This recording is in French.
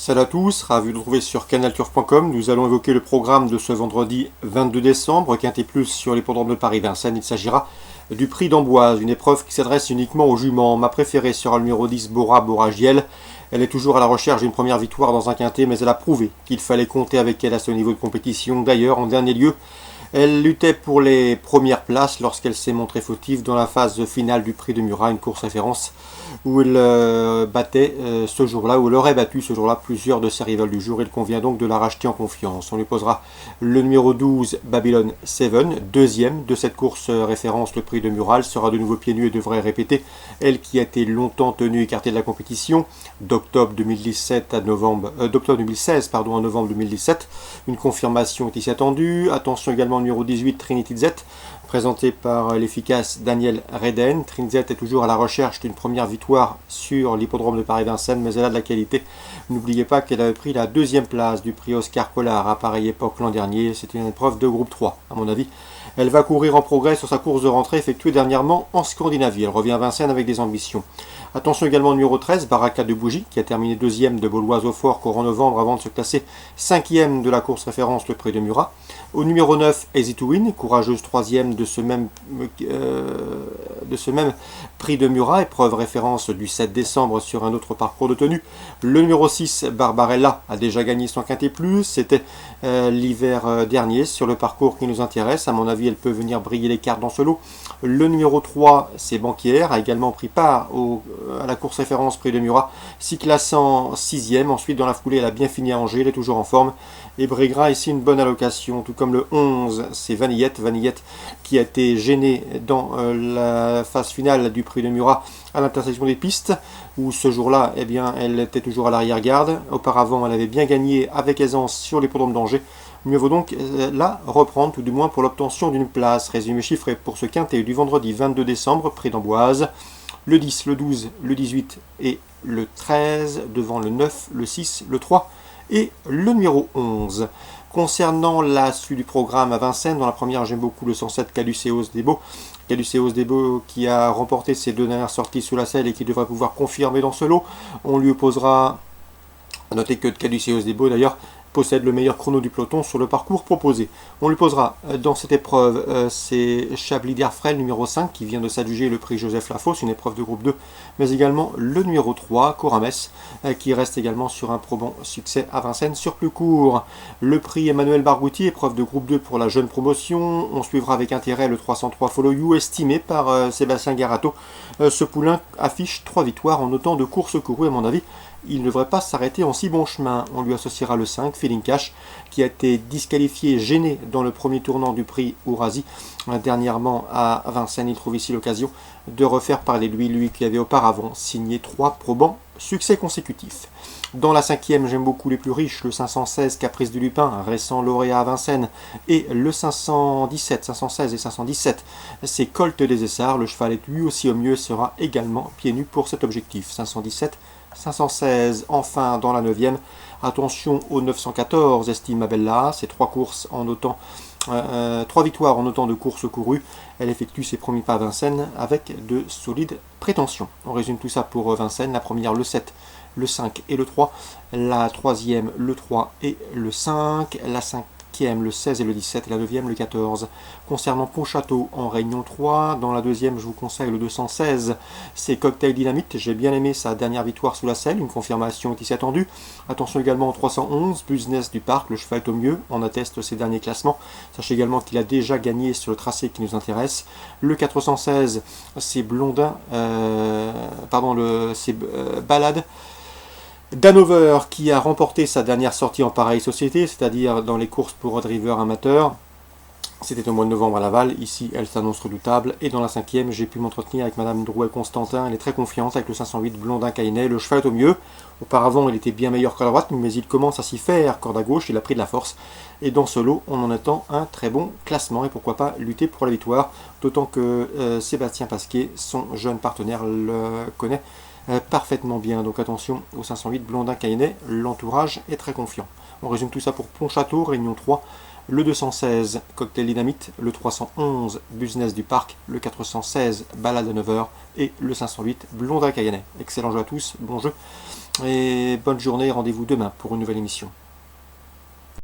Salut à tous, ravi de vous retrouver sur canalturf.com. Nous allons évoquer le programme de ce vendredi 22 décembre, Quintet Plus sur l'hippodrome de Paris-Vincennes. Il s'agira du prix d'Amboise, une épreuve qui s'adresse uniquement aux juments. Ma préférée sera le numéro 10, Bora Boragiel. Elle est toujours à la recherche d'une première victoire dans un quintet, mais elle a prouvé qu'il fallait compter avec elle à ce niveau de compétition. D'ailleurs, en dernier lieu, elle luttait pour les premières places lorsqu'elle s'est montrée fautive dans la phase finale du prix de Murat, une course référence où elle battait ce jour-là, où elle aurait battu ce jour-là plusieurs de ses rivales du jour. Il convient donc de la racheter en confiance. On lui posera le numéro 12, Babylon 7, deuxième de cette course référence, le prix de Murat. Elle sera de nouveau pieds nus et devrait répéter, elle qui a été longtemps tenue écartée de la compétition, d'octobre 2017 à d'octobre 2016 à novembre 2017. Une confirmation est ici attendue. Attention également au numéro 18, Trinity Z, présenté par l'efficace Daniel Reden. Trinity Z est toujours à la recherche d'une première victoire sur l'hippodrome de Paris-Vincennes, mais elle a de la qualité. N'oubliez pas qu'elle avait pris la deuxième place du prix Oscar Collard à pareille époque l'an dernier. C'est une épreuve de groupe 3, à mon avis. Elle va courir en progrès sur sa course de rentrée effectuée dernièrement en Scandinavie. Elle revient à Vincennes avec des ambitions. Attention également au numéro 13, Baraka de Bougie, qui a terminé deuxième de Bauloise au Fort courant novembre avant de se classer cinquième de la course référence, le prix de Murat. Au numéro 9, Easy to Win, courageuse troisième de ce même prix de Murat, épreuve référence du 7 décembre sur un autre parcours de tenue. Le numéro 6, Barbarella, a déjà gagné son quintet plus, c'était l'hiver dernier sur le parcours qui nous intéresse. À mon avis, elle peut venir briller les cartes dans ce lot. Le numéro 3, c'est Banquière, a également pris part à la course référence prix de Murat, s'y classant 6e. Ensuite, dans la foulée, elle a bien fini à Angers, elle est toujours en forme et briguera ici une bonne allocation. Tout comme le 11, c'est Vanillette qui a été gênée dans la phase finale du prix de Murat à l'intersection des pistes, où ce jour-là, eh bien, elle était toujours à l'arrière-garde. Auparavant, elle avait bien gagné avec aisance sur l'hippodrome d'Angers. Mieux vaut donc la reprendre, tout du moins pour l'obtention d'une place. Résumé chiffré pour ce quintet du vendredi 22 décembre, prix d'Amboise. Le 10, le 12, le 18 et le 13, devant le 9, le 6, le 3 et le numéro 11. Concernant la suite du programme à Vincennes, dans la première, j'aime beaucoup le 107 Caduceus Debo. Caduceus Debo qui a remporté ses deux dernières sorties sous la selle et qui devrait pouvoir confirmer dans ce lot. On lui opposera, à noter que Caduceus Debo d'ailleurs possède le meilleur chrono du peloton sur le parcours proposé. On lui posera dans cette épreuve, c'est Chablis d'Erfrel numéro 5 qui vient de s'adjuger le prix Joseph Lafosse, une épreuve de groupe 2, mais également le numéro 3, Corames, qui reste également sur un probant succès à Vincennes sur plus court. Le prix Emmanuel Barghouti, épreuve de groupe 2 pour la jeune promotion. On suivra avec intérêt le 303 Follow You, estimé par Sébastien Garato. Ce poulain affiche 3 victoires en autant de courses courues, à mon avis. Il ne devrait pas s'arrêter en si bon chemin. On lui associera le 5, Feeling Cash, qui a été disqualifié, gêné dans le premier tournant du prix Ourasi. Dernièrement à Vincennes, il trouve ici l'occasion de refaire parler de lui qui avait auparavant signé 3 probants succès consécutifs. Dans la cinquième, j'aime beaucoup les plus riches, le 516 Caprice du Lupin, récent lauréat à Vincennes, et le 517, 516 et 517, c'est Colt des Essarts. Le cheval est lui aussi au mieux, sera également pieds nus pour cet objectif. 517, 516, enfin dans la 9e, attention au 914, Estima Bella, c'est 3 courses en autant, 3 victoires en autant de courses courues. Elle effectue ses premiers pas à Vincennes avec de solides prétentions. On résume tout ça pour Vincennes, la première le 7, le 5 et le 3, la troisième le 3 et le 5, la 5e le 16 et le 17, et la 9e le 14. Concernant Pontchâteau en Réunion 3, dans la deuxième, je vous conseille le 216, c'est Cocktail Dynamite. J'ai bien aimé sa dernière victoire sous la selle, une confirmation est ici attendue. Attention également au 311, Business du Parc, le cheval est au mieux, on atteste ses derniers classements. Sachez également qu'il a déjà gagné sur le tracé qui nous intéresse. Le 416, c'est Balade d'Hanover qui a remporté sa dernière sortie en pareille société, c'est-à-dire dans les courses pour driver amateur. C'était au mois de novembre à Laval. Ici, elle s'annonce redoutable. Et dans la 5e, j'ai pu m'entretenir avec Madame Drouet-Constantin. Elle est très confiante avec le 508 Blondin Caïnet. Le cheval est au mieux. Auparavant, il était bien meilleur qu'à la droite, mais il commence à s'y faire. Corde à gauche, il a pris de la force. Et dans ce lot, on en attend un très bon classement. Et pourquoi pas lutter pour la victoire. D'autant que Sébastien Pasquier, son jeune partenaire, le connaît parfaitement bien. Donc attention au 508 Blondin Caïnet. L'entourage est très confiant. On résume tout ça pour Pontchâteau, Réunion 3. Le 216, Cocktail Dynamite, le 311, Business du Parc, le 416, Balade de 9h et le 508, Blondin Cayennet. Excellent jeu à tous, bon jeu Et bonne journée, rendez-vous demain pour une nouvelle émission.